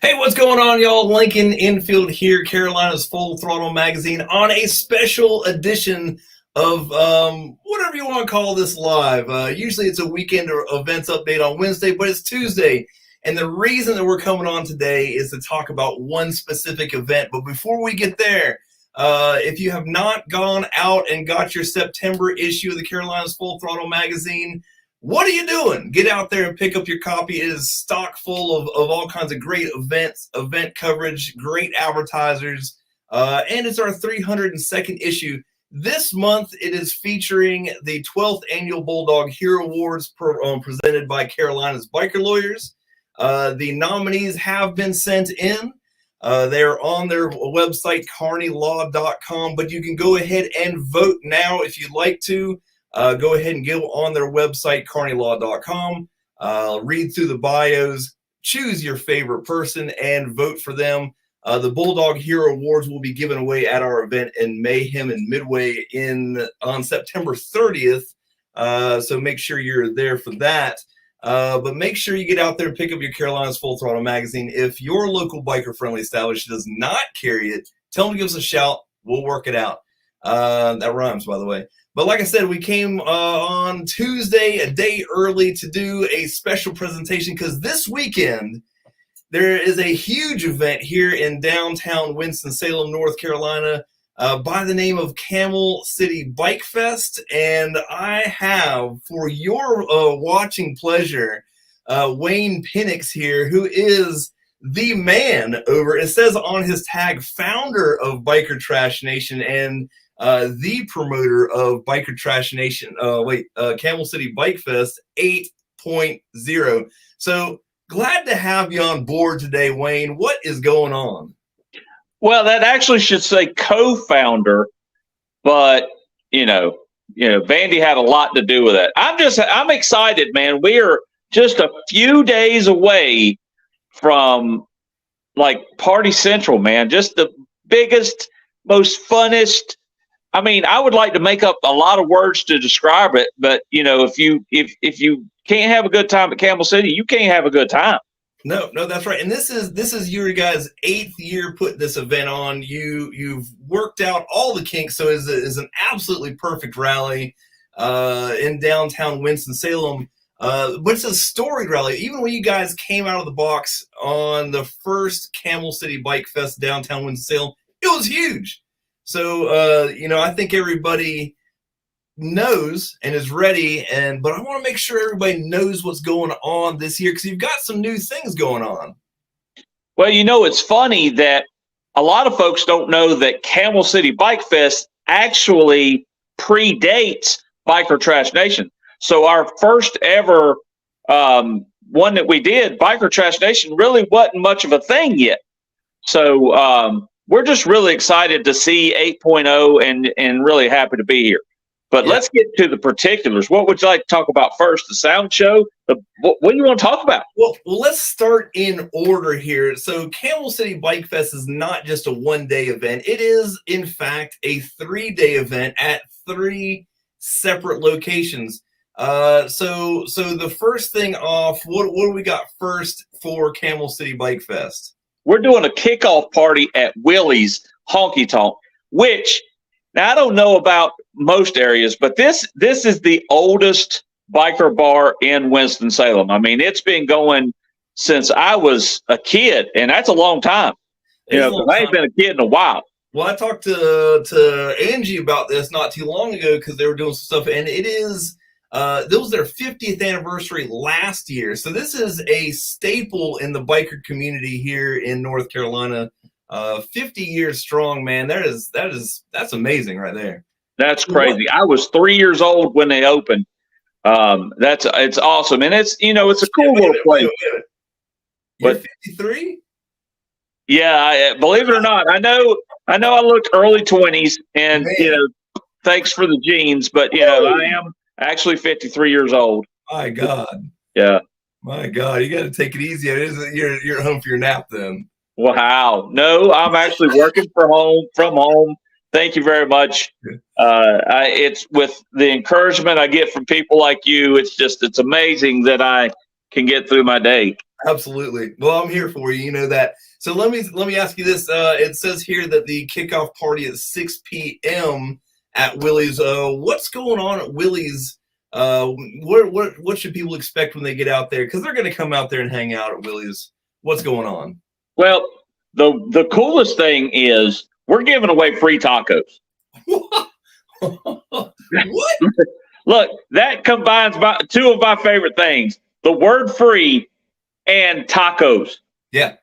Hey, what's going on, y'all? Lincoln Infield here, Carolina's Full Throttle Magazine, on a special edition of whatever you want to call this live. Usually it's a weekend or events update on Wednesday, but it's Tuesday. And the reason that we're coming on today is to talk about one specific event. But before we get there, if you have not gone out and got your September issue of the Carolina's Full Throttle Magazine, what are you doing? Get out there and pick up your copy. It is stock full of all kinds of great events, event coverage, great advertisers, and it's our 302nd issue. This month, it is featuring the 12th Annual Bulldog Hero Awards presented by Carolina's Biker Lawyers. The nominees have been sent in. They're on their website, carneylaw.com, but you can go ahead and vote now if you'd like to. Go ahead and go on their website, carneylaw.com, read through the bios, choose your favorite person, and vote for them. The Bulldog Hero Awards will be given away at our event in Mayhem and Midway on September 30th, so make sure you're there for that. But make sure you get out there and pick up your Carolina's Full Throttle Magazine. If your local biker-friendly establishment does not carry it, tell them to give us a shout. We'll work it out. That rhymes, by the way. But like I said, we came on Tuesday, a day early, to do a special presentation because this weekend there is a huge event here in downtown Winston-Salem, North Carolina, by the name of Camel City Bikefest. And I have, for your watching pleasure, Wayne Pinnix here, who is the man over, it says on his tag, founder of Biker Trash Nation and the promoter of Biker Trash Nation, Camel City Bikefest 8.0. So glad to have you on board today, Wayne. What is going on? Well, that actually should say co-founder, but Vandy had a lot to do with it. I'm excited, man. We are just a few days away from like Party Central, man. Just the biggest, most funnest. I mean, I would like to make up a lot of words to describe it, but if you can't have a good time at Camel City, you can't have a good time. No, that's right. And this is your guys' 8th year putting this event on. You've worked out all the kinks, so it's an absolutely perfect rally in downtown Winston-Salem. But it's a storied rally. Even when you guys came out of the box on the first Camel City Bike Fest downtown Winston-Salem, it was huge. So, I think everybody knows and is ready, but I want to make sure everybody knows what's going on this year because you've got some new things going on. Well, it's funny that a lot of folks don't know that Camel City Bike Fest actually predates Biker Trash Nation. So our first ever one that we did, Biker Trash Nation, really wasn't much of a thing yet. So we're just really excited to see 8.0 and really happy to be here. But Let's get to the particulars. What would you like to talk about first? The sound show? What do you want to talk about? Well, let's start in order here. So Camel City Bike Fest is not just a one-day event. It is, in fact, a 3-day event at 3 separate locations. So the first thing off, what do we got first for Camel City Bike Fest? We're doing a kickoff party at Willie's Honky Tonk, which now I don't know about most areas, but this is the oldest biker bar in Winston-Salem. I mean, it's been going since I was a kid, and that's a long time. I ain't been a kid in a while. Well, I talked to Angie about this not too long ago because they were doing some stuff, and it is this was their 50th anniversary last year. So this is a staple in the biker community here in North Carolina. 50 years strong, man. That's amazing right there. That's crazy. I was 3 years old when they opened. It's awesome, and it's it's a cool little place. You're 53? Yeah, believe it or not, I know I looked early 20s, and thanks for the genes, but I am actually 53 years old. My God. Yeah. My God, you got to take it easy. You're at home for your nap then. Wow. No, I'm actually working from home. Thank you very much. It's with the encouragement I get from people like you. It's amazing that I can get through my day. Absolutely. Well, I'm here for you. You know that. So let me ask you this. It says here that the kickoff party is 6 p.m. at Willie's. What's going on at Willie's? What should people expect when they get out there? Because they're going to come out there and hang out at Willie's. What's going on? Well, the coolest thing is we're giving away free tacos. What? Look, that combines two of my favorite things: the word "free" and tacos. Yeah.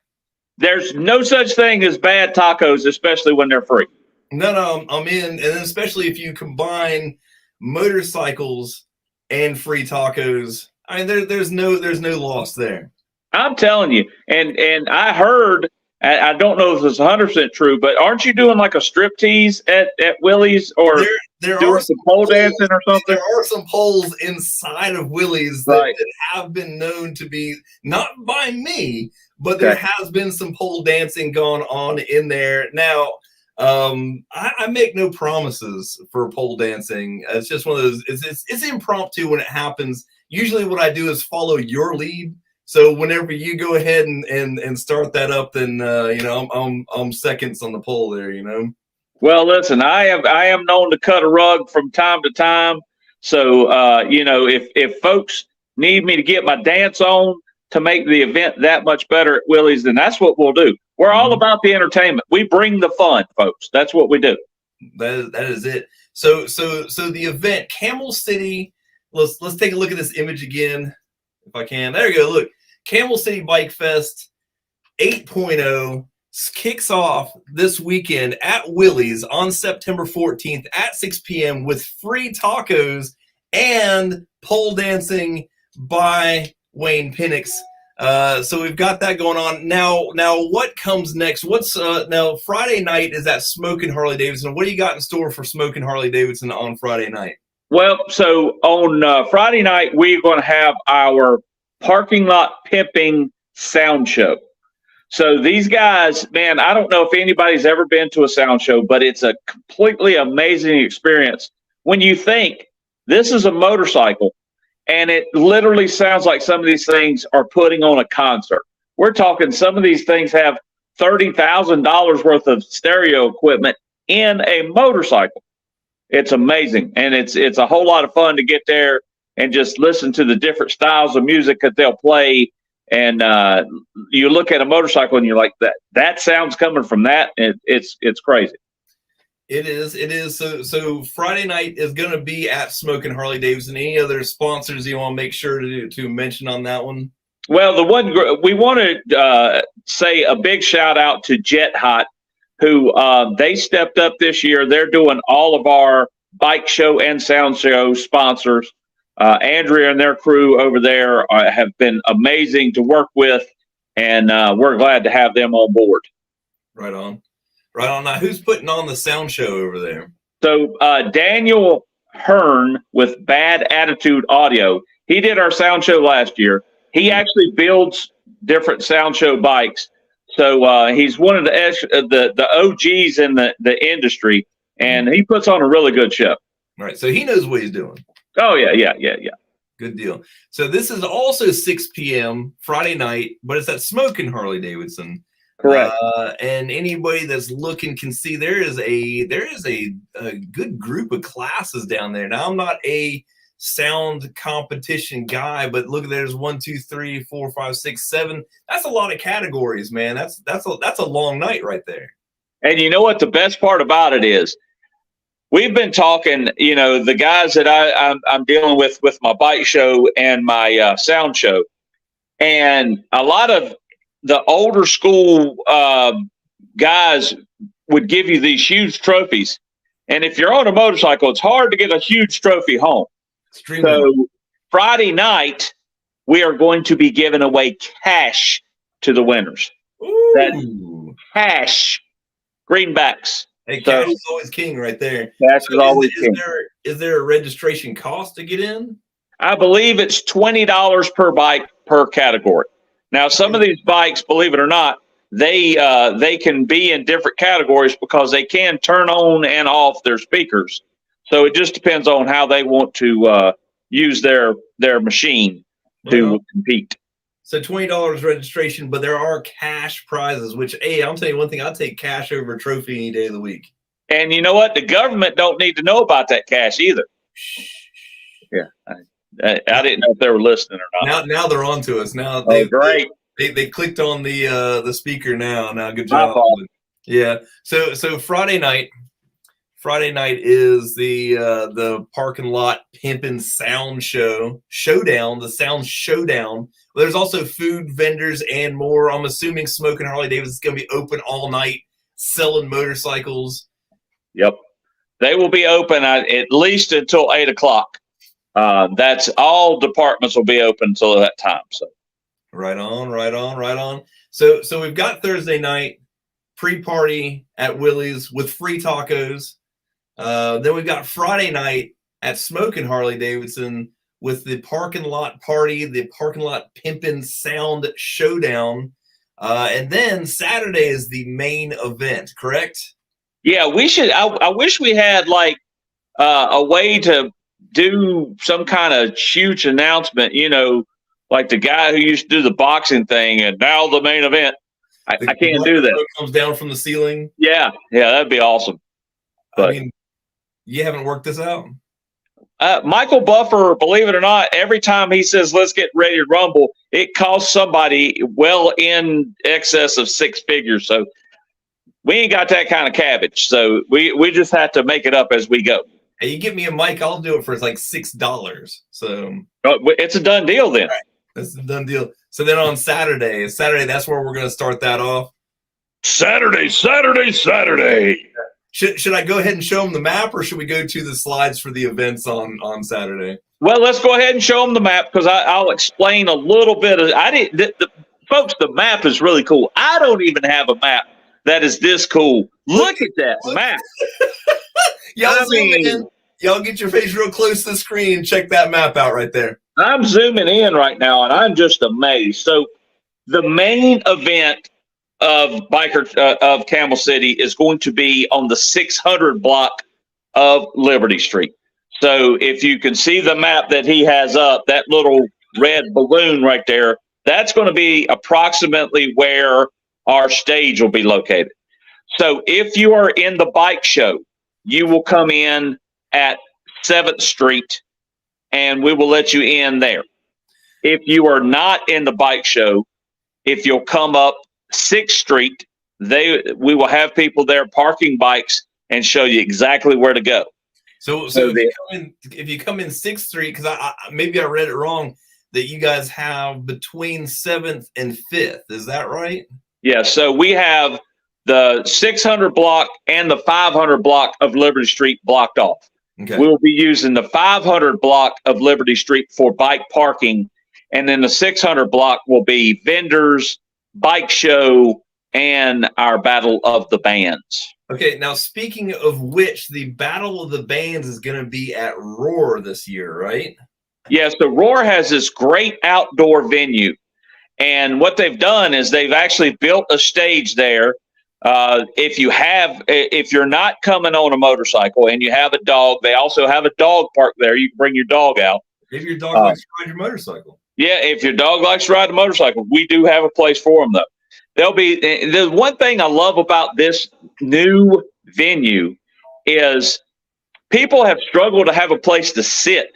There's no such thing as bad tacos, especially when they're free. No, I'm in, and especially if you combine motorcycles and free tacos. I mean, there's no loss there. I'm telling you, and I heard, I don't know if it's 100% true, but aren't you doing like a strip tease at Willie's or there doing are some pole dancing or something? There are some poles inside of Willie's that have been known to be, not by me, but there has been some pole dancing going on in there. Now, I make no promises for pole dancing. It's just one of those. It's impromptu when it happens. Usually, what I do is follow your lead. So whenever you go ahead and start that up, then you know I'm seconds on the pole there. You know. Well, listen, I am known to cut a rug from time to time. So you know, if folks need me to get my dance on to make the event that much better at Willie's, then that's what we'll do. We're all about the entertainment. We bring the fun, folks. That's what we do. That is it. So the event, Camel City. Let's take a look at this image again, if I can. There you go. Look, Camel City Bikefest 8.0 kicks off this weekend at Willie's on September 14th at 6 p.m. with free tacos and pole dancing by Wayne Pinnix. So we've got that going on now. What comes next? What's now? Friday night is at Smokin' Harley Davidson. What do you got in store for Smokin' Harley Davidson on Friday night? Well, so on Friday night we're going to have our parking lot pimping sound show. So these guys, man, I don't know if anybody's ever been to a sound show, but it's a completely amazing experience when you think this is a motorcycle. And it literally sounds like some of these things are putting on a concert. We're talking some of these things have $30,000 worth of stereo equipment in a motorcycle. It's amazing. And it's a whole lot of fun to get there and just listen to the different styles of music that they'll play. And you look at a motorcycle and you're like, that sound's coming from that. And it's crazy. It is. So Friday night is going to be at Smokin' Harley Davidson. Any other sponsors you want to make sure to mention on that one? Well, the one we want to say a big shout out to Jet Hot, who they stepped up this year. They're doing all of our bike show and sound show sponsors. Andrea and their crew over there have been amazing to work with, and we're glad to have them on board. Right on. Right on. Now, who's putting on the sound show over there? So Daniel Hearn with Bad Attitude Audio. He did our sound show last year. He actually builds different sound show bikes. So he's one of the OGs in the industry, and he puts on a really good show. Right. So he knows what he's doing. Oh, yeah. Good deal. So this is also 6 p.m. Friday night, but it's at Smokin' Harley Davidson. Correct. And anybody that's looking can see there is a good group of classes down there. Now, I'm not a sound competition guy, but look, there's 1, 2, 3, 4, 5, 6, 7. That's a lot of categories, man. That's a long night right there. And you know what the best part about it is? We've been talking, you know, the guys that I'm dealing with my bike show and my sound show, and a lot of the older school guys would give you these huge trophies. And if you're on a motorcycle, it's hard to get a huge trophy home. So Friday night, we are going to be giving away cash to the winners. Ooh. That cash, greenbacks. Hey, cash is always king right there. Cash is always king. Is there a registration cost to get in? I believe it's $20 per bike per category. Now, some of these bikes, believe it or not, they can be in different categories because they can turn on and off their speakers. So it just depends on how they want to use their machine to compete. So $20 registration, but there are cash prizes. Which, hey, I'm telling you one thing: I'll take cash over a trophy any day of the week. And you know what? The government don't need to know about that cash either. Yeah, I didn't know if they were listening or not. Now they're on to us. Now great. They clicked on the speaker now. Now, good job. Yeah. So Friday night is the parking lot pimpin' sound showdown. The sound showdown. Well, there's also food vendors and more. I'm assuming Smoking Harley Davidson is going to be open all night, selling motorcycles. Yep, they will be open at least until 8 o'clock. That's all departments will be open until that time. So, right on. So we've got Thursday night pre-party at Willie's with free tacos. Then we've got Friday night at Smoking Harley Davidson with the parking lot party, the parking lot pimpin' sound showdown. And then Saturday is the main event, correct? Yeah, we should. I wish we had like a way to do some kind of huge announcement, like the guy who used to do the boxing thing, and now the main event. I can't do that. Comes down from the ceiling. Yeah, that'd be awesome. But, I mean, you haven't worked this out? Michael Buffer, believe it or not, every time he says, let's get ready to rumble, it costs somebody well in excess of six figures. So we ain't got that kind of cabbage. So we just have to make it up as we go. Hey, you give me a mic, I'll do it for like $6. So it's a done deal then. Right. That's a done deal. So then on Saturday, that's where we're going to start that off. Saturday. Should I go ahead and show them the map, or should we go to the slides for the events on Saturday? Well, let's go ahead and show them the map, because I'll explain a little bit. Folks, the map is really cool. I don't even have a map that is this cool. Look at that map. Y'all get your face real close to the screen and check that map out right there. I'm zooming in right now, and I'm just amazed. So the main event of of Camel City is going to be on the 600 block of Liberty Street. So if you can see the map that he has up, that little red balloon right there, that's going to be approximately where our stage will be located. So if you are in the bike show, you will come in at 7th Street, and we will let you in there. If you are not in the bike show, if you'll come up 6th Street, we will have people there parking bikes and show you exactly where to go. So if you come in 6th Street, because maybe I read it wrong, that you guys have between 7th and 5th. Is that right? Yeah, so we have the 600 block and the 500 block of Liberty Street blocked off. Okay. We'll be using the 500 block of Liberty Street for bike parking, and then the 600 block will be vendors, bike show, and our Battle of the Bands. Okay, now speaking of which, the Battle of the Bands is going to be at Roar this year, right? Yes, the Roar has this great outdoor venue, and what they've done is they've actually built a stage there. If you're not coming on a motorcycle and you have a dog, they also have a dog park there. You can bring your dog out. Maybe your dog likes to ride your motorcycle. Yeah, if your dog likes to ride a motorcycle, we do have a place for them, though. The one thing I love about this new venue is people have struggled to have a place to sit.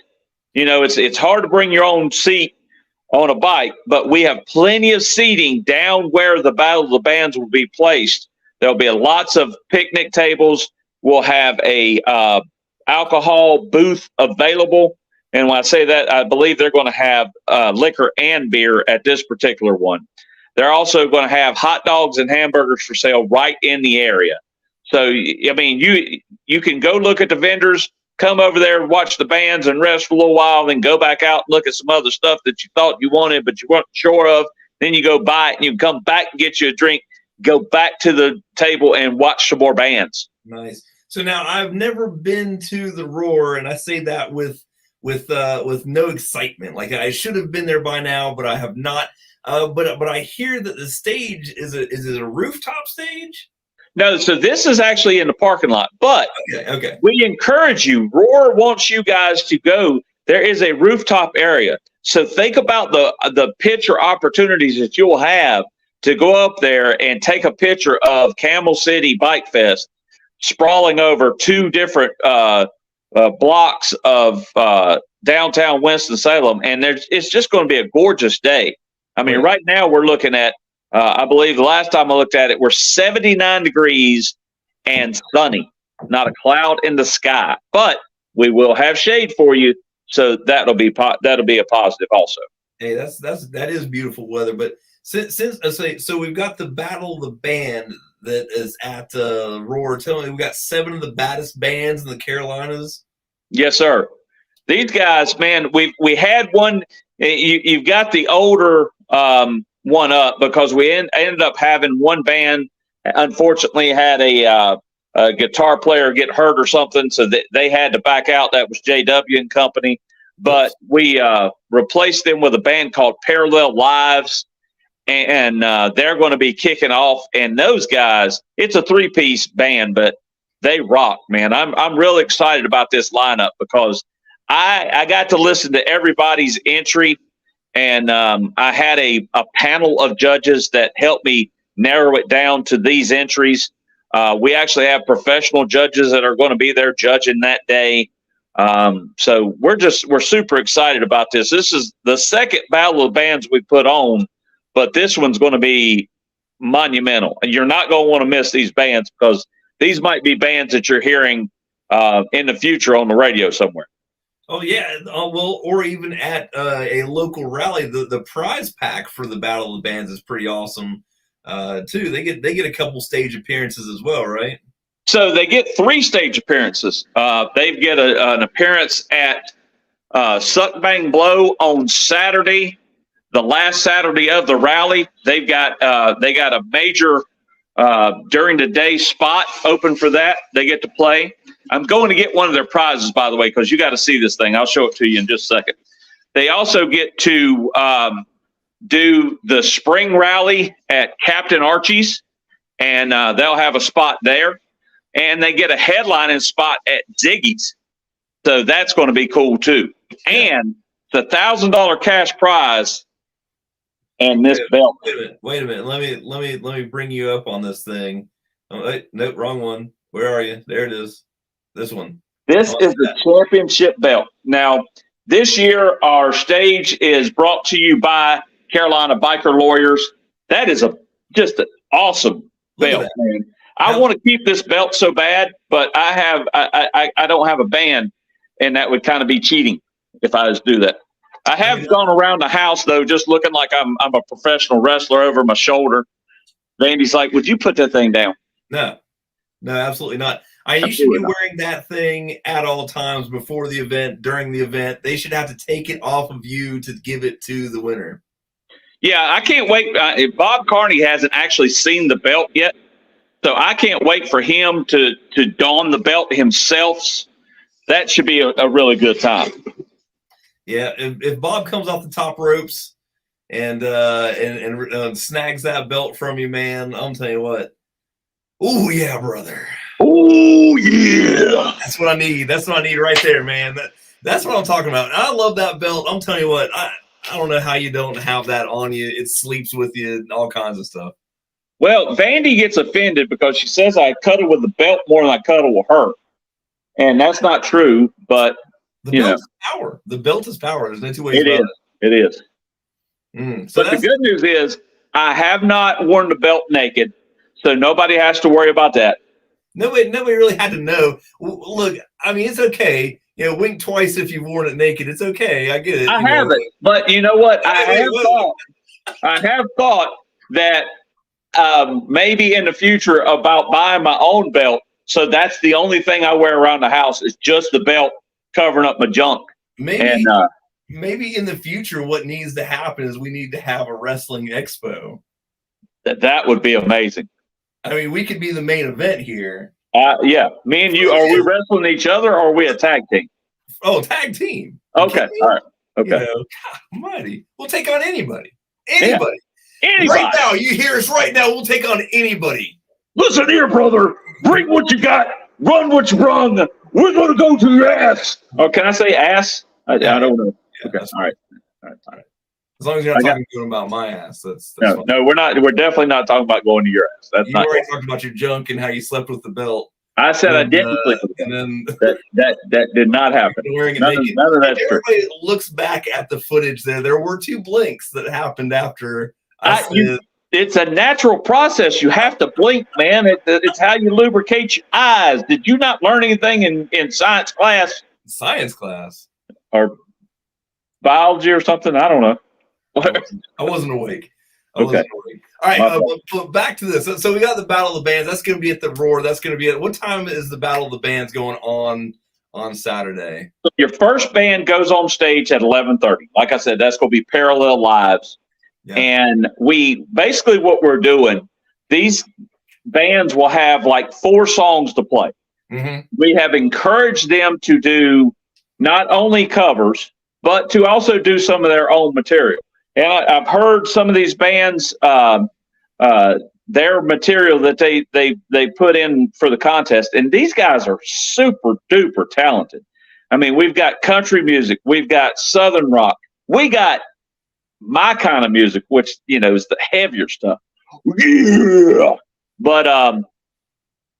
It's hard to bring your own seat on a bike, but we have plenty of seating down where the Battle of the Bands will be placed. There'll be lots of picnic tables. We'll have a alcohol booth available. And when I say that, I believe they're going to have liquor and beer at this particular one. They're also going to have hot dogs and hamburgers for sale right in the area. So, I mean, you can go look at the vendors, come over there, watch the bands and rest for a little while, then go back out and look at some other stuff that you thought you wanted but you weren't sure of. Then you go buy it and you come back and get you a drink, go back to the table and watch some more bands. Nice. So now I've never been to the Roar, and I say that with no excitement. Like I should have been there by now, but I have not. But I hear that the stage is it a rooftop stage? No, so this is actually in the parking lot. But okay. We encourage you. Roar wants you guys to go. There is a rooftop area. So think about the picture opportunities that you'll have to go up there and take a picture of Camel City Bikefest sprawling over two different blocks of downtown Winston-Salem, and it's just going to be a gorgeous day. I mean, right now we're looking at, I believe the last time I looked at it, we're 79 degrees and sunny, not a cloud in the sky, but we will have shade for you, so that'll be a positive also. Hey, that is beautiful weather. But since so we've got the Battle of the Band that is at Roar. Tell me, we got 7 of the baddest bands in the Carolinas. Yes, sir. These guys, man, we had one. You've got the older one up because we ended up having one band. Unfortunately, had a guitar player get hurt or something, so they had to back out. That was JW and Company. But we replaced them with a band called Parallel Lives, and they're going to be kicking off. And those guys, it's a 3-piece band, but they rock, man. I'm really excited about this lineup because I got to listen to everybody's entry, and I had a panel of judges that helped me narrow it down to these entries. We actually have professional judges that are going to be there judging that day. So we're super excited about this. This is the second Battle of Bands we put on, but this one's going to be monumental, and you're not going to want to miss these bands because these might be bands that you're hearing in the future on the radio somewhere. Oh yeah, well, or even at a local rally. The prize pack for the Battle of the Bands is pretty awesome too. They get a couple stage appearances as well, right? So they get 3 stage appearances. They get an appearance at Suck Bang Blow on Saturday, the last Saturday of the rally. They got a major during the day spot open for that. They get to play. I'm going to get one of their prizes, by the way, because you got to see this thing. I'll show it to you in just a second. They also get to do the spring rally at Captain Archie's, and they'll have a spot there. And they get a headlining spot at Ziggy's. So that's going to be cool, too. And the $1,000 cash prize and this belt. Wait a minute. Let me bring you up on this thing. Oh, wait, nope, wrong one. Where are you? There it is. This one. This is the championship belt. Now, this year, our stage is brought to you by Carolina Biker Lawyers. That is just an awesome belt, man. I want to keep this belt so bad, but I don't have a band, and that would kind of be cheating if I just do that. I have gone around the house though, just looking like I'm a professional wrestler over my shoulder. Randy's like, "Would you put that thing down?" No, absolutely not. You should be wearing that thing at all times before the event, during the event. They should have to take it off of you to give it to the winner. Yeah, I can't wait. Bob Carney hasn't actually seen the belt yet, so I can't wait for him to don the belt himself. That should be a really good time. Yeah, if Bob comes off the top ropes and snags that belt from you, man, I'm telling you what. Oh yeah, brother. Oh yeah. That's what I need. That's what I need right there, man. That's what I'm talking about. I love that belt. I'm telling you what. I don't know how you don't have that on you. It sleeps with you and all kinds of stuff. Well, Vandy gets offended because she says I cuddle with the belt more than I cuddle with her, and that's not true. But the belt is power. The belt is power. There's no two ways about it. It is. So but the good news is I have not worn the belt naked, so nobody has to worry about that. Nobody really had to know. Look, I mean, it's okay. Wink twice if you've worn it naked. It's okay. I get it. I haven't, but you know what? I have thought that maybe in the future about buying my own belt. So that's the only thing I wear around the house is just the belt covering up my junk. Maybe in the future, what needs to happen is we need to have a wrestling expo. That would be amazing. I mean, we could be the main event here. Yeah, me and you. Are we wrestling each other, or are we a tag team? Oh, tag team. Okay, all right. Okay. God almighty. We'll take on anybody. Anybody. Yeah. Anybody. Right now, you hear us right now. We'll take on anybody. Listen here, brother. Bring what you got. Run what you brung. We're going to go to your ass. Oh, can I say ass? I don't know. Yeah, okay. All right. All right. As long as you're not talking good about my ass, that's no, fine. no, we're not. We're definitely not talking about going to your ass. That's You not. already talked about your junk and how you slept with the belt. I said I didn't sleep with and then that did not happen. Wearing it None naked. of that's if true. everybody looks back at the footage there were 2 blinks that happened after I said. It's a natural process. You have to blink, man. It's how you lubricate your eyes. Did you not learn anything in science class? Science class? Or biology or something? I don't know. I wasn't awake. Okay. All right, but back to this. So we got the Battle of the Bands. That's going to be at the Roar. That's going to be at what time is the Battle of the Bands going on Saturday? Your first band goes on stage at 11:30. Like I said, that's going to be parallel lives. Yeah. And we basically what we're doing, these bands will have like 4 songs to play. Mm-hmm. We have encouraged them to do not only covers, but to also do some of their own material. And I've heard some of these bands, their material that they put in for the contest, and these guys are super duper talented. I mean, we've got country music, we've got Southern rock, we got my kind of music, which is the heavier stuff. Yeah. But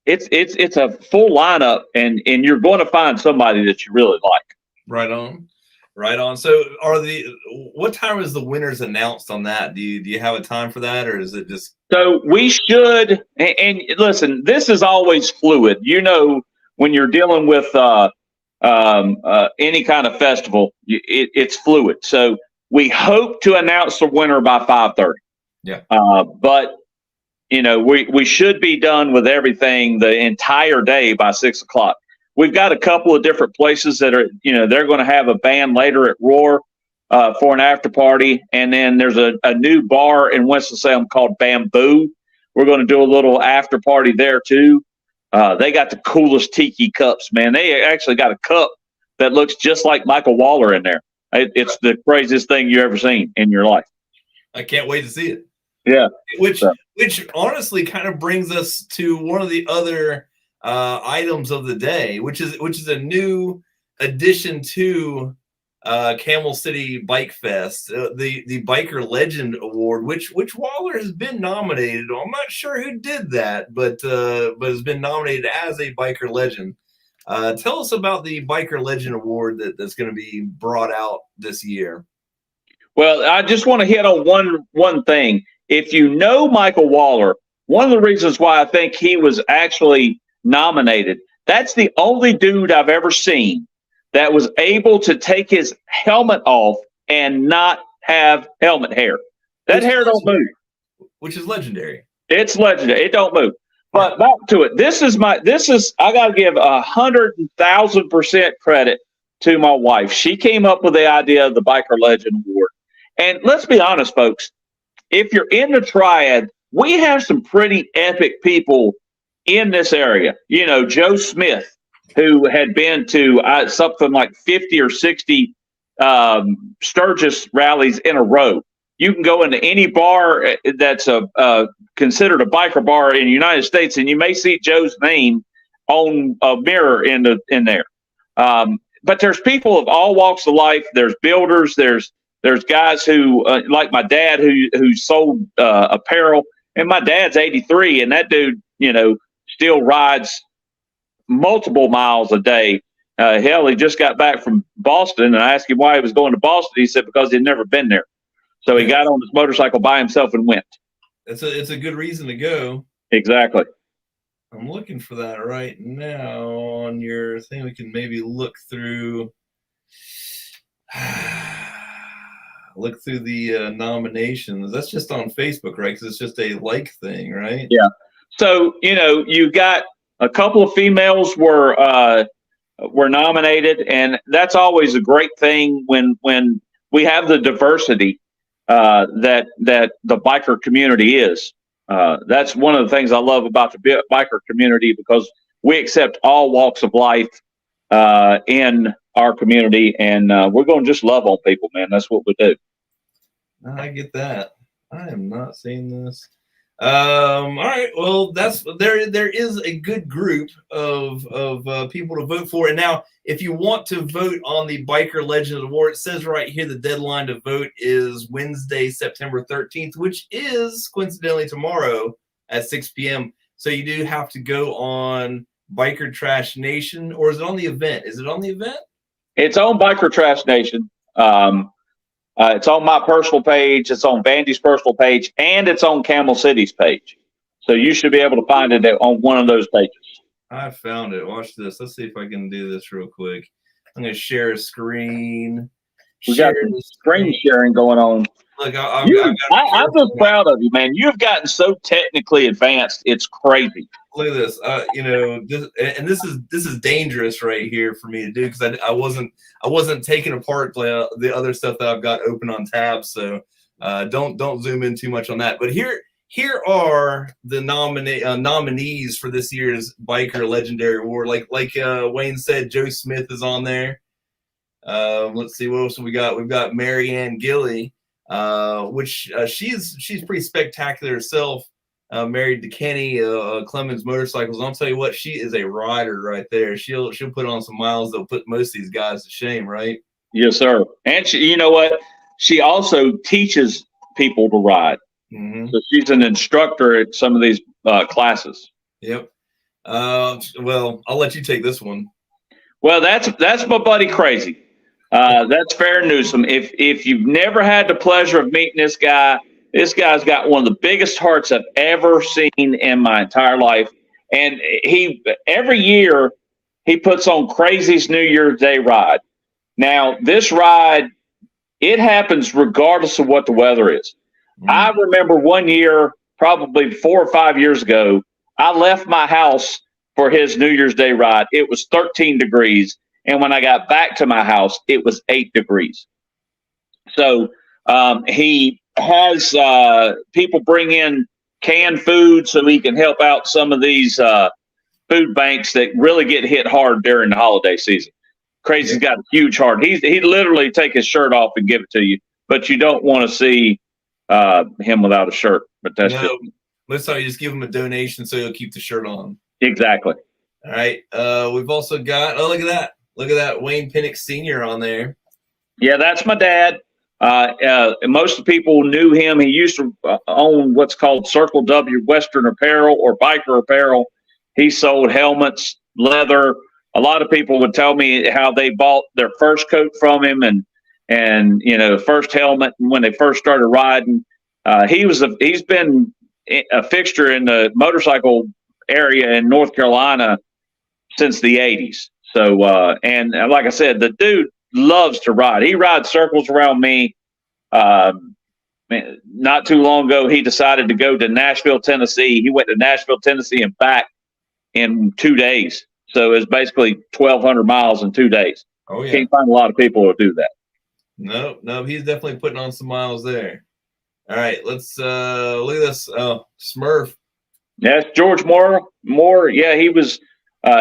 it's a full lineup, and you're going to find somebody that you really like. Right on. So, what time is the winners announced on that? Do you have a time for that, or is it just? So we should. And listen, this is always fluid. When you're dealing with any kind of festival, it's fluid. So we hope to announce the winner by 5:30. Yeah. But we should be done with everything the entire day by 6 o'clock. We've got a couple of different places that are, they're going to have a band later at Roar for an after party. And then there's a new bar in Winston-Salem called Bamboo. We're going to do a little after party there too. They got the coolest tiki cups, man. They actually got a cup that looks just like Michael Waller in there. It's the craziest thing you ever seen in your life. I can't wait to see it. Yeah. Which honestly kind of brings us to one of the other items of the day, which is a new addition to Camel City Bikefest, the Biker Legend Award, which Waller has been nominated. I'm not sure who did that, but has been nominated as a Biker Legend. Tell us about the Biker Legend Award that's going to be brought out this year. Well, I just want to hit on one thing. If you know Michael Waller, one of the reasons why I think he was actually nominated, that's the only dude I've ever seen that was able to take his helmet off and not have helmet hair. That hair don't move. Which is legendary. It's legendary. It don't move. But back to it. I got to give 100,000% credit to my wife. She came up with the idea of the Biker Legend Award. And let's be honest, folks, if you're in the triad, we have some pretty epic people in this area. Joe Smith, who had been to something like 50 or 60 Sturgis rallies in a row. You can go into any bar that's considered a biker bar in the United States, and you may see Joe's name on a mirror in there. But there's people of all walks of life. There's builders. There's guys who like my dad who sold apparel, and my dad's 83, and that dude still rides multiple miles a day. Hell, he just got back from Boston, and I asked him why he was going to Boston. He said because he'd never been there. So he got on his motorcycle by himself and went. It's a good reason to go. Exactly. I'm looking for that right now on your thing. We can maybe look through the nominations. That's just on Facebook, right? Because it's just a like thing, right? Yeah. So you got a couple of females were nominated, and that's always a great thing when we have the diversity that the biker community is. That's one of the things I love about the biker community, because we accept all walks of life in our community, and we're going to just love on people, man. That's what we do. I get that. I am not seeing this. All right. Well, that's there. There is a good group of people to vote for. And now, if you want to vote on the Biker Legend Award, it says right here the deadline to vote is Wednesday, September 13th, which is coincidentally tomorrow at 6 p.m. So you do have to go on Biker Trash Nation, or is it on the event? Is it on the event? It's on Biker Trash Nation. It's on my personal page. It's on Vandy's personal page, and it's on Camel City's page. So you should be able to find it on one of those pages. I found it. Watch this. Let's see if I can do this real quick. I'm going to share a screen. We got some screen sharing going on. Look, I'm just proud of you, man. You've gotten so technically advanced. It's crazy. Look at this. This is dangerous right here for me to do because I wasn't taking apart the other stuff that I've got open on tabs. So don't zoom in too much on that. But here are the nominees for this year's Biker Legendary Award. Like Wayne said, Joe Smith is on there. Let's see what else we got. We've got Marianne Gilly, which she's pretty spectacular herself. Married to Kenny Clemens Motorcycles. I'll tell you what, she is a rider right there. She'll put on some miles that'll put most of these guys to shame, right? Yes, sir. And you know what? She also teaches people to ride. Mm-hmm. So she's an instructor at some of these classes. Yep. Well, I'll let you take this one. Well, that's my buddy Crazy. That's Fair Newsome. If you've never had the pleasure of meeting this guy's got one of the biggest hearts I've ever seen in my entire life. And every year he puts on Crazy's New Year's Day ride. Now, this ride, it happens regardless of what the weather is. Mm-hmm. I remember one year, probably 4 or 5 years ago, I left my house for his New Year's Day ride. It was 13 degrees. And when I got back to my house, it was 8 degrees. So he has people bring in canned food so he can help out some of these food banks that really get hit hard during the holiday season. Crazy's got a huge heart. He literally take his shirt off and give it to you, but you don't want to see him without a shirt. But that's just most time you just give him a donation so he'll keep the shirt on. Exactly. All right. We've also got look at that Wayne Pinnix Sr. on there. Yeah, that's my dad. Most of the people knew him. He used to own what's called Circle W Western Apparel or Biker Apparel. He sold helmets, leather. A lot of people would tell me how they bought their first coat from him and first helmet when they first started riding. He's been a fixture in the motorcycle area in North Carolina since the 80s. So and like I said, the dude loves to ride. He rides circles around me. Not too long ago, he decided to go to Nashville, Tennessee. He went to Nashville, Tennessee and back in 2 days. So it's basically 1,200 miles in 2 days. Oh, yeah. Can't find a lot of people who do that. No, he's definitely putting on some miles there. All right, let's look at this. Smurf. That's George Moore. Yeah, he was.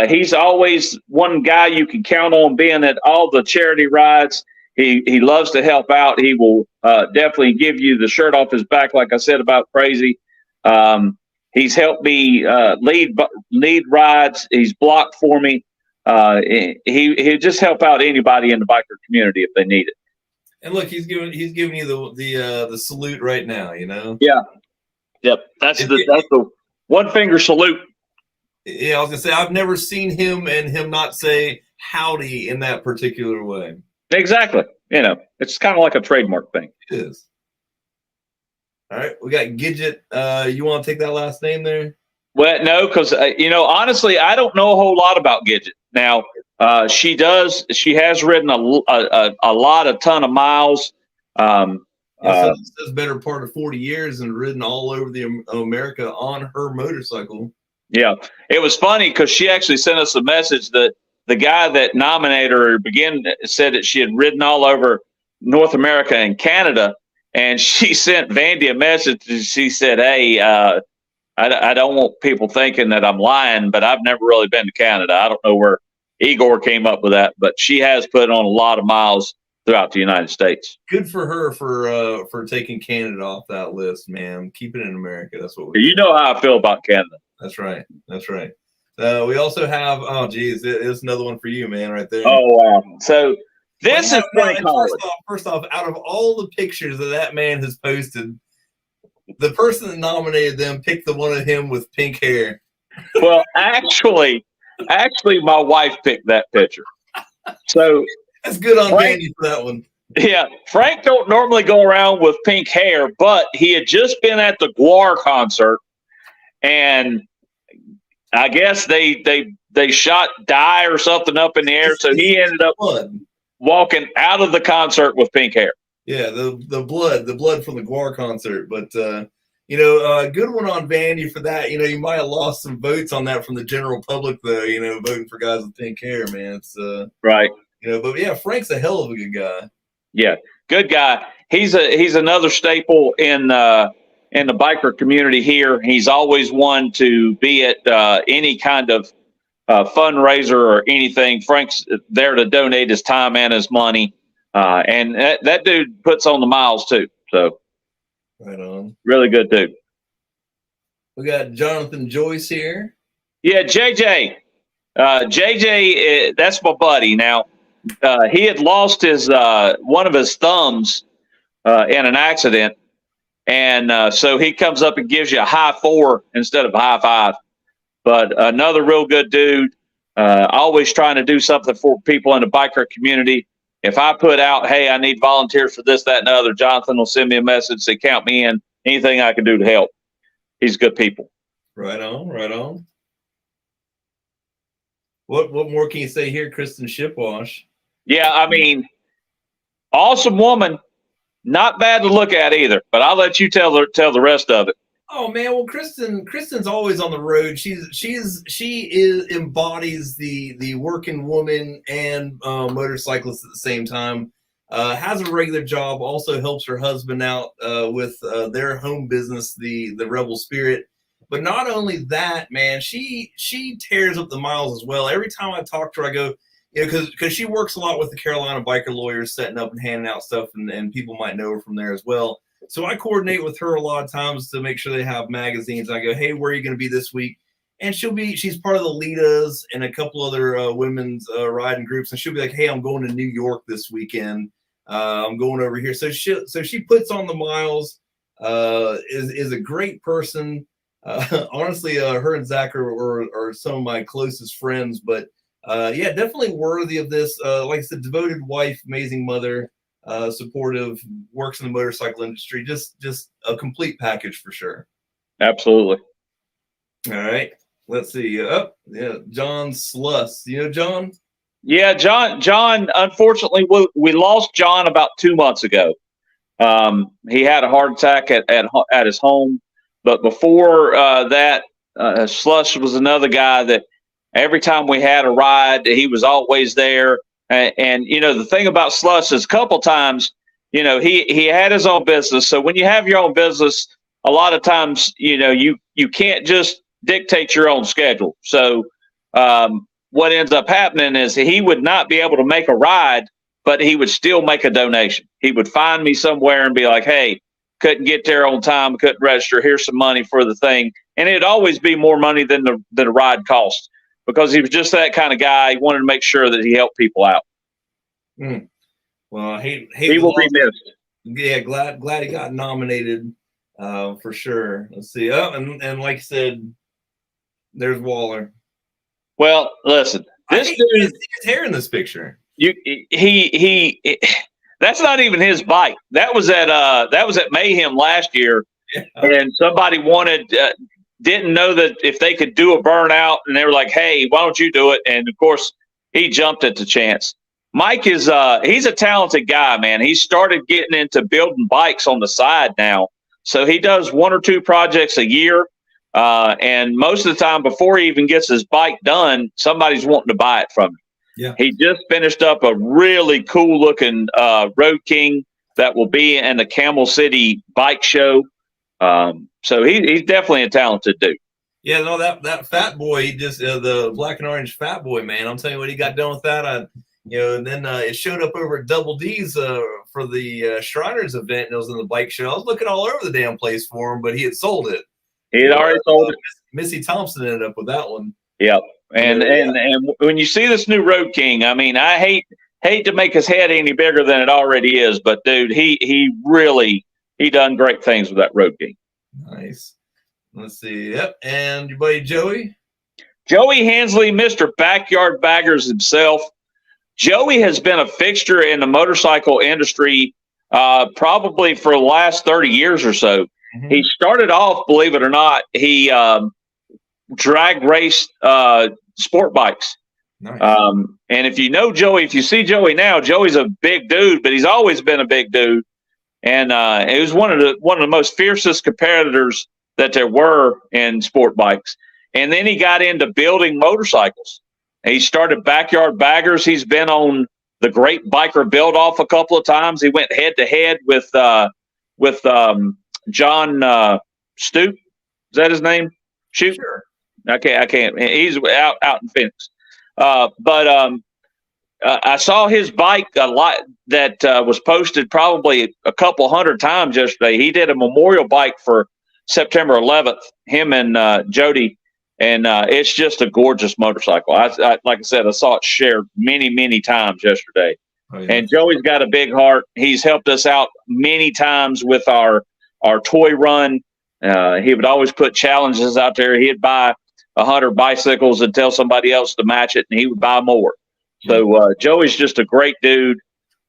He's always one guy you can count on being at all the charity rides. He loves to help out. He will definitely give you the shirt off his back, like I said about Crazy. He's helped me lead rides. He's blocked for me. He'll just help out anybody in the biker community if they need it. And look, he's giving you the salute right now. Yeah. Yep. That's the one finger salute. Yeah, I was gonna say I've never seen him not say howdy in that particular way. Exactly. It's kind of like a trademark thing. It is. All right, we got Gidget. You want to take that last name there? Well, no, because honestly, I don't know a whole lot about Gidget. Now, she does. She has ridden a ton of miles. It says better part of 40 years and ridden all over the America on her motorcycle. Yeah, it was funny because she actually sent us a message that the guy that nominated her said that she had ridden all over North America and Canada, and she sent Vandy a message. And she said, "Hey, I don't want people thinking that I'm lying, but I've never really been to Canada. I don't know where Igor came up with that, but she has put on a lot of miles throughout the United States. Good for her for taking Canada off that list, man. Keep it in America. That's what we You do. know how I feel about Canada. That's right. That's right. We also have, oh geez, it's another one for you, man, right there. Oh wow! So this is Frank Holland. First off, out of all the pictures that man has posted, the person that nominated them picked the one of him with pink hair. Well, actually, my wife picked that picture. So that's good on Vandy for that one. Yeah, Frank don't normally go around with pink hair, but he had just been at the Guar concert, and I guess they shot dye or something up in the air, so he ended up walking out of the concert with pink hair. Yeah, the blood from the Guar concert, but good one on Vandy for that. You might have lost some votes on that from the general public, though. Voting for guys with pink hair, man. It's right. But yeah, Frank's a hell of a good guy. Yeah, good guy. He's another staple in the biker community here. He's always one to be at any kind of fundraiser or anything. Frank's there to donate his time and his money, and that dude puts on the miles too. So, right on. Really good dude. We got Jonathan Joyce here. Yeah, JJ. JJ, that's my buddy. Now, he had lost his one of his thumbs in an accident, and so he comes up and gives you a high 4 instead of a high 5. But another real good dude, always trying to do something for people in the biker community. If I put out, hey, I need volunteers for this, that, and the other, Jonathan will send me a message, say, count me in, anything I can do to help. He's good people. Right on, right on. What more can you say here, Kristen Shipwash? Yeah, I mean, awesome woman. Not bad to look at either, but I'll let you tell the rest of it. Oh man, well, Kristen's always on the road. She embodies the working woman and motorcyclist at the same time. Has a regular job, also helps her husband out with their home business, the Rebel Spirit. But not only that, man, she tears up the miles as well. Every time I talk to her, I go, because she works a lot with the Carolina biker lawyers, setting up and handing out stuff, and people might know her from there as well. So I coordinate with her a lot of times to make sure they have magazines. I go, hey, where are you going to be this week? And she's part of the Litas and a couple other women's riding groups, and she'll be like, hey, I'm going to New York this weekend. I'm going over here. So she puts on the miles. Is a great person. Honestly, her and Zach are some of my closest friends, but yeah, definitely worthy of this. Like I said, devoted wife, amazing mother, supportive, works in the motorcycle industry. Just a complete package for sure. Absolutely. All right. Let's see. John Sluss. You know John? Yeah, John. Unfortunately, we lost John about 2 months ago. He had a heart attack at his home. But before that, Slush was another guy that every time we had a ride, he was always there. And the thing about Slush is a couple times, he had his own business. So when you have your own business, a lot of times, you can't just dictate your own schedule. So what ends up happening is he would not be able to make a ride, but he would still make a donation. He would find me somewhere and be like, hey, couldn't get there on time, couldn't register, here's some money for the thing. And it'd always be more money than the ride cost, because he was just that kind of guy. He wanted to make sure that he helped people out. Well, he will be missed. Yeah, glad he got nominated for sure. Let's see. And like I said, there's Waller. Well, listen, this dude, his hair in this picture. He that's not even his bike. That was at Mayhem last year, and somebody didn't know that if they could do a burnout, and they were like, "Hey, why don't you do it?" And of course, he jumped at the chance. Mike is he's a talented guy, man. He started getting into building bikes on the side now, so he does 1 or 2 projects a year, and most of the time, before he even gets his bike done, somebody's wanting to buy it from him. Yeah. He just finished up a really cool looking Road King that will be in the Camel City Bike Show. So he's definitely a talented dude. Yeah, no, that fat boy, he just the black and orange fat boy, man. I'm telling you what, he got done with that. And then it showed up over at Double D's for the Shriners event, and it was in the bike show. I was looking all over the damn place for him, but he had sold it. He had already sold it. Missy Thompson ended up with that one. Yep. And when you see this new Road King, I mean, I hate to make his head any bigger than it already is, but dude, he really done great things with that Road King. Nice. Let's see. Yep. And your buddy Joey? Joey Hensley, Mr. Backyard Baggers himself. Joey has been a fixture in the motorcycle industry probably for the last 30 years or so. Mm-hmm. He started off, believe it or not, he drag raced sport bikes. Nice. And if you know Joey, if you see Joey now, Joey's a big dude, but he's always been a big dude. And he was one of the most fiercest competitors that there were in sport bikes. And then he got into building motorcycles. He started Backyard Baggers. He's been on the Great Biker Build Off a couple of times. He went head to head with John Stoop. Is that his name? Shoot. Sure. I can't. He's out in Phoenix. But I saw his bike a lot that was posted probably a couple hundred times yesterday. He did a memorial bike for September 11th, him and Jody. And it's just a gorgeous motorcycle. I like I said, I saw it shared many, many times yesterday. Oh, yeah. And Joey's got a big heart. He's helped us out many times with our toy run. He would always put challenges out there. He'd buy 100 bicycles and tell somebody else to match it, and he would buy more. So Joey's just a great dude.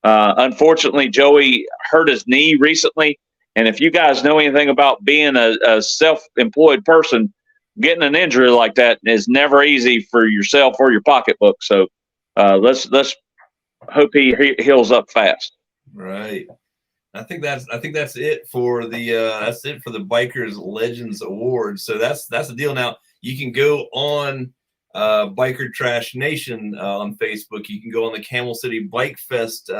Unfortunately, Joey hurt his knee recently. And if you guys know anything about being a self-employed person, getting an injury like that is never easy for yourself or your pocketbook. So let's hope he heals up fast. Right. I think that's it for the Bikers Legends Awards. So that's the deal. Now you can go on Biker Trash Nation on Facebook. You can go on the Camel City Bikefest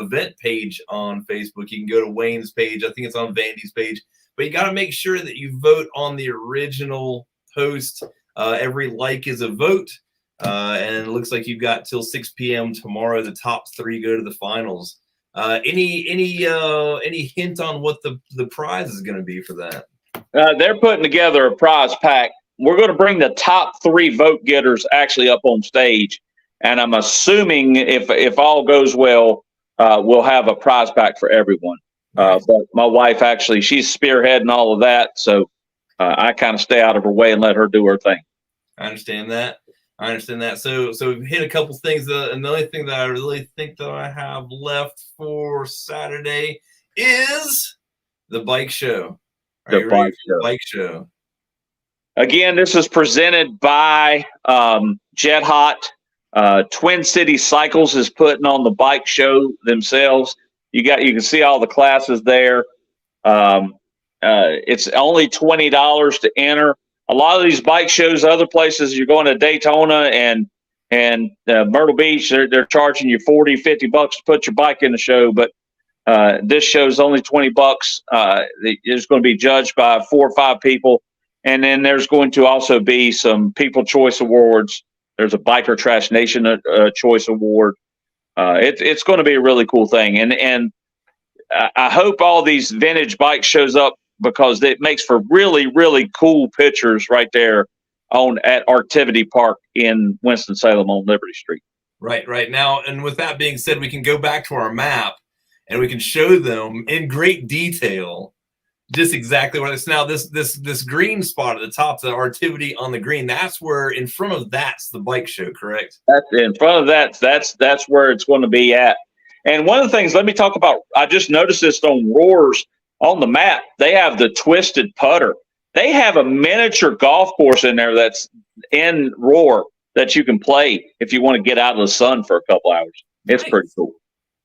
event page on Facebook. You can go to Wayne's page. I think it's on Vandy's page. But you got to make sure that you vote on the original post. Every like is a vote. And it looks like you've got till 6 p.m. tomorrow. The top 3 go to the finals. Any hint on what the prize is going to be for that? They're putting together a prize pack. We're going to bring the top 3 vote getters actually up on stage. And I'm assuming if all goes well, we'll have a prize pack for everyone. But my wife, actually, she's spearheading all of that. So I kind of stay out of her way and let her do her thing. I understand that. So we've hit a couple things. Another thing that I really think that I have left for Saturday is the bike show. The bike show. Again, this is presented by Jet Hot. Twin City Cycles is putting on the bike show themselves. You can see all the classes there. It's only $20 to enter. A lot of these bike shows, other places, you're going to Daytona and Myrtle Beach, they're charging you $40-50 to put your bike in the show. But this show is only $20. It's going to be judged by 4 or 5 people. And then there's going to also be some People Choice Awards. There's a Biker Trash Nation Choice Award. It's going to be a really cool thing. And I hope all these vintage bikes shows up because it makes for really, really cool pictures right there at Arctivity Park in Winston-Salem on Liberty Street. Right. Now, and with that being said, we can go back to our map and we can show them in great detail just exactly where it's now. This green spot at the top, the Arctivity on the green, that's where in front of that's the bike show, correct? That's in front of that's where it's going to be at. And one of the things, let me talk about, I just noticed this on Roars on the map. They have the Twisted Putter. They have a miniature golf course in there that's in Roar that you can play if you want to get out of the sun for a couple hours. It's nice. Pretty cool.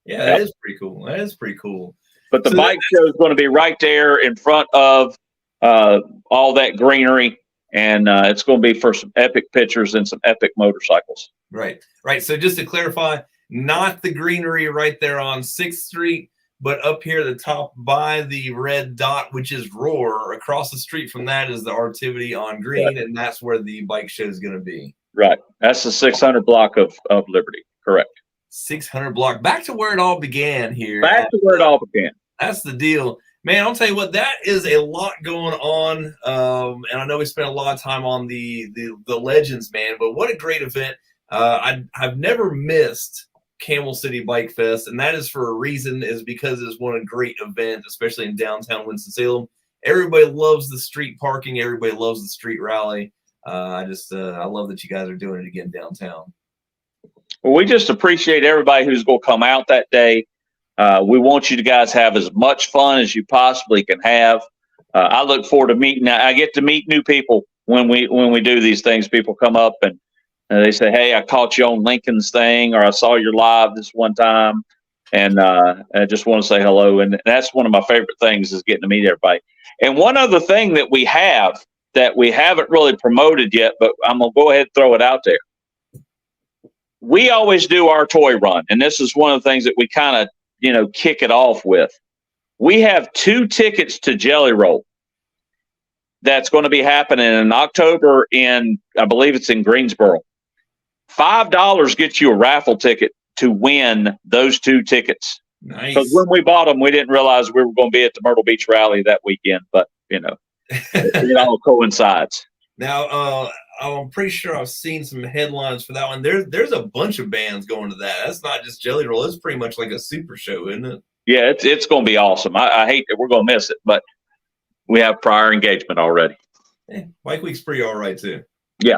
Yeah, that is pretty cool. That is pretty cool. But the bike show is going to be right there in front of all that greenery, and it's going to be for some epic pictures and some epic motorcycles. Right. So just to clarify, not the greenery right there on 6th Street, but up here at the top by the red dot, which is Roar. Across the street from that is the Arctivity on green, and that's where the bike show is going to be. Right. That's the 600 block of Liberty. Correct. 600 block. Back to where it all began here. Back to where it all began. That's the deal. Man, I'll tell you what, that is a lot going on. And I know we spent a lot of time on the Legends, man, but what a great event. I've never missed Camel City Bikefest, and that is for a reason, is because it's one of great events, especially in downtown Winston-Salem. Everybody loves the street parking. Everybody loves the street rally. I love that you guys are doing it again downtown. Well, we just appreciate everybody who's going to come out that day. We want you to guys have as much fun as you possibly can have. I look forward to meeting. I get to meet new people when we do these things. People come up and they say, "Hey, I caught you on Lincoln's thing, or I saw your live this one time," and I just want to say hello. And that's one of my favorite things, is getting to meet everybody. And one other thing that we have that we haven't really promoted yet, but I'm gonna go ahead and throw it out there. We always do our toy run, and this is one of the things that we kind of kick it off with. We have 2 tickets to Jelly Roll that's going to be happening in October I believe it's in Greensboro. $5 gets you a raffle ticket to win those 2 tickets. Nice. Because when we bought them, we didn't realize we were going to be at the Myrtle Beach Rally that weekend, but it all coincides. Now, I'm pretty sure I've seen some headlines for that one. There's a bunch of bands going to that. That's not just Jelly Roll. It's pretty much like a super show, isn't it? Yeah, it's going to be awesome. I hate that we're going to miss it, but we have prior engagement already. Bike Week's pretty all right too. Yeah.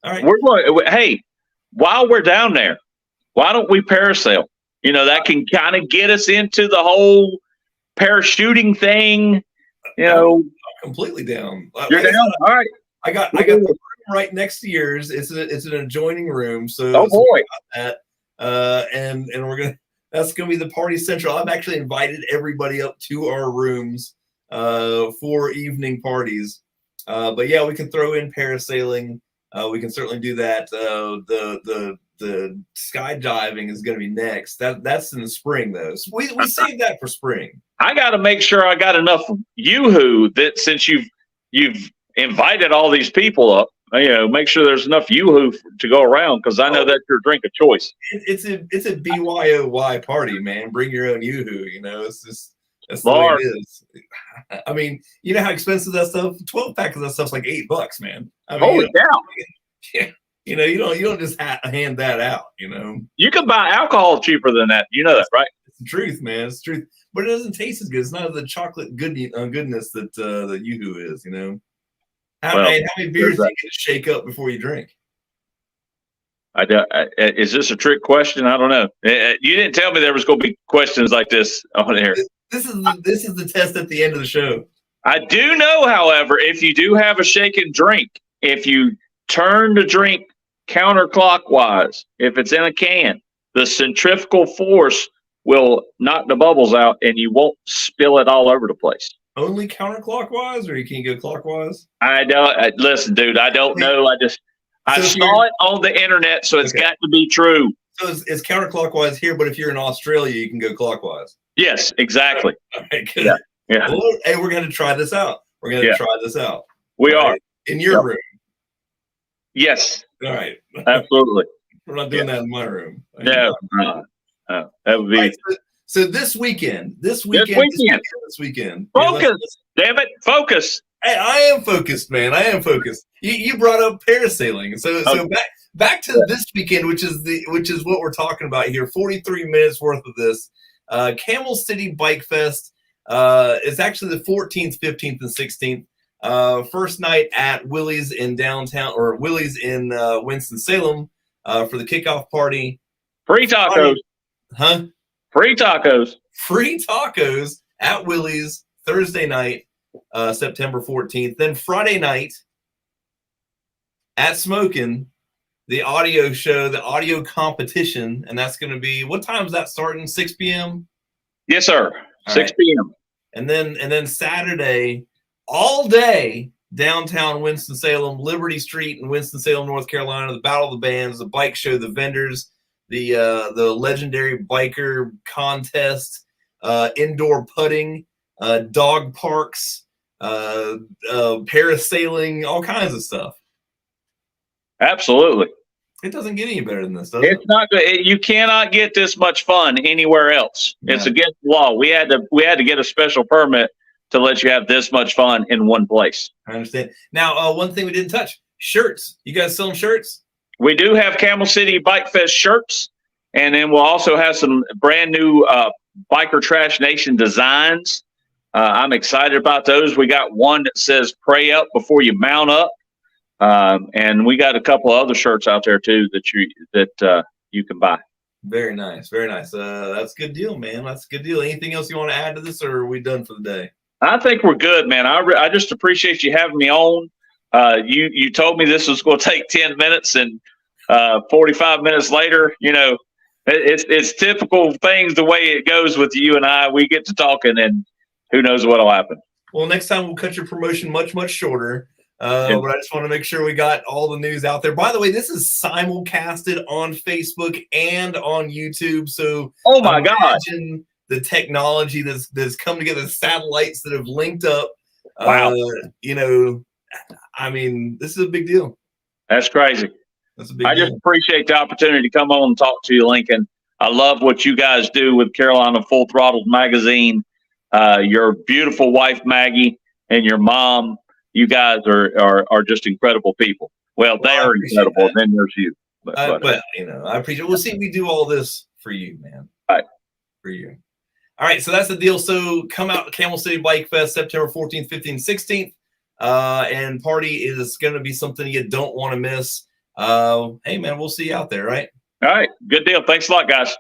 All right. We're going. Hey, while we're down there, why don't we parasail? That can kind of get us into the whole parachuting thing. I'm completely down. You're down. All right. I got the room right next to yours. It's an adjoining room. So oh boy, that and that's gonna be the party central. I've actually invited everybody up to our rooms for evening parties. But yeah, we can throw in parasailing. We can certainly do that. The skydiving is going to be next. That's in the spring though. So we save that for spring. I got to make sure I got enough yoo-hoo that since you've invited all these people up, make sure there's enough yoo-hoo to go around, because I know that's your drink of choice. It's a BYOY party, man. Bring your own yoo-hoo. It's just that's the way it is. I mean, you know how expensive that stuff? 12-pack of that stuff's like $8, man. I mean, holy cow! Yeah. You don't just hand that out. You can buy alcohol cheaper than that. You know that, right? It's the truth, man. It's the truth. But it doesn't taste as good. It's not the chocolate goodness that the yoo-hoo is. How many beers do you get to shake up before you drink? Is this a trick question? I don't know. You didn't tell me there was going to be questions like this on here. This is the test at the end of the show. I do know, however, if you do have a shake and drink, if you turn the drink counterclockwise, if it's in a can, the centrifugal force will knock the bubbles out and you won't spill it all over the place. Only counterclockwise, or you can go clockwise? I don't listen, dude. I don't know. I saw it on the internet, so it's got to be true. So it's counterclockwise here, but if you're in Australia, you can go clockwise. Yes, exactly. All right, good. Yeah. Well, hey, we're going to try this out. We're going to try this out. We are. In your room. Yes. All right. Absolutely. We're not doing that in my room. No. That would be. Right, so this weekend. Focus. Damn it. Focus. Hey, I am focused, man. I am focused. You brought up parasailing. So back to this weekend, which is what we're talking about here. 43 minutes worth of this. Camel City Bikefest. It's actually the 14th, 15th, and 16th. First night at Willie's in downtown, or Willie's in Winston-Salem for the kickoff party. Free tacos. Free tacos. Free tacos at Willie's Thursday night, September 14th. Then Friday night at Smokin', the audio show, the audio competition, and that's going to be, what time is that starting? 6 p.m.? Yes, sir. 6 p.m. And then Saturday, all day, downtown Winston-Salem, Liberty Street in Winston-Salem, North Carolina, the Battle of the Bands, the bike show, the vendors, the legendary biker contest, indoor putting, dog parks, parasailing, all kinds of stuff. Absolutely. It doesn't get any better than this, does it? It's not good. You cannot get this much fun anywhere else. Yeah. It's against the law. We had to get a special permit to let you have this much fun in one place. I understand. Now, one thing we didn't touch: shirts. You guys selling shirts? We do have Camel City Bikefest shirts, and then we'll also have some brand new Biker Trash Nation designs. I'm excited about those. We got one that says "Pray up before you mount up." And we got a couple of other shirts out there too that you can buy. Very nice, very nice. That's a good deal, man. That's a good deal. Anything else you want to add to this, or are we done for the day? I think we're good, man. I just appreciate you having me on. You told me this was going to take 10 minutes, and 45 minutes later, you know, it's typical things the way it goes with you and I. We get to talking, and who knows what'll happen. Well, next time we'll cut your promotion much shorter. But I just want to make sure we got all the news out there. By the way, this is simulcasted on Facebook and on YouTube. So, oh my God, the technology that's come together, the satellites that have linked up. Wow. You know, I mean, this is a big deal. That's crazy. That's a big I deal. just appreciate the opportunity to come on and talk to you, Lincoln. I love what you guys do with Carolina Full Throttle Magazine. Your beautiful wife, Maggie, and your mom. You guys are just incredible people. Well, they are incredible. And then there's you. But you know, I appreciate it. We'll see. We do all this for you, man. All right. For you. All right. So that's the deal. So come out to Camel City Bikefest, September 14th, 15th, 16th. And party is going to be something you don't want to miss. Hey, man, we'll see you out there, right? All right. Good deal. Thanks a lot, guys.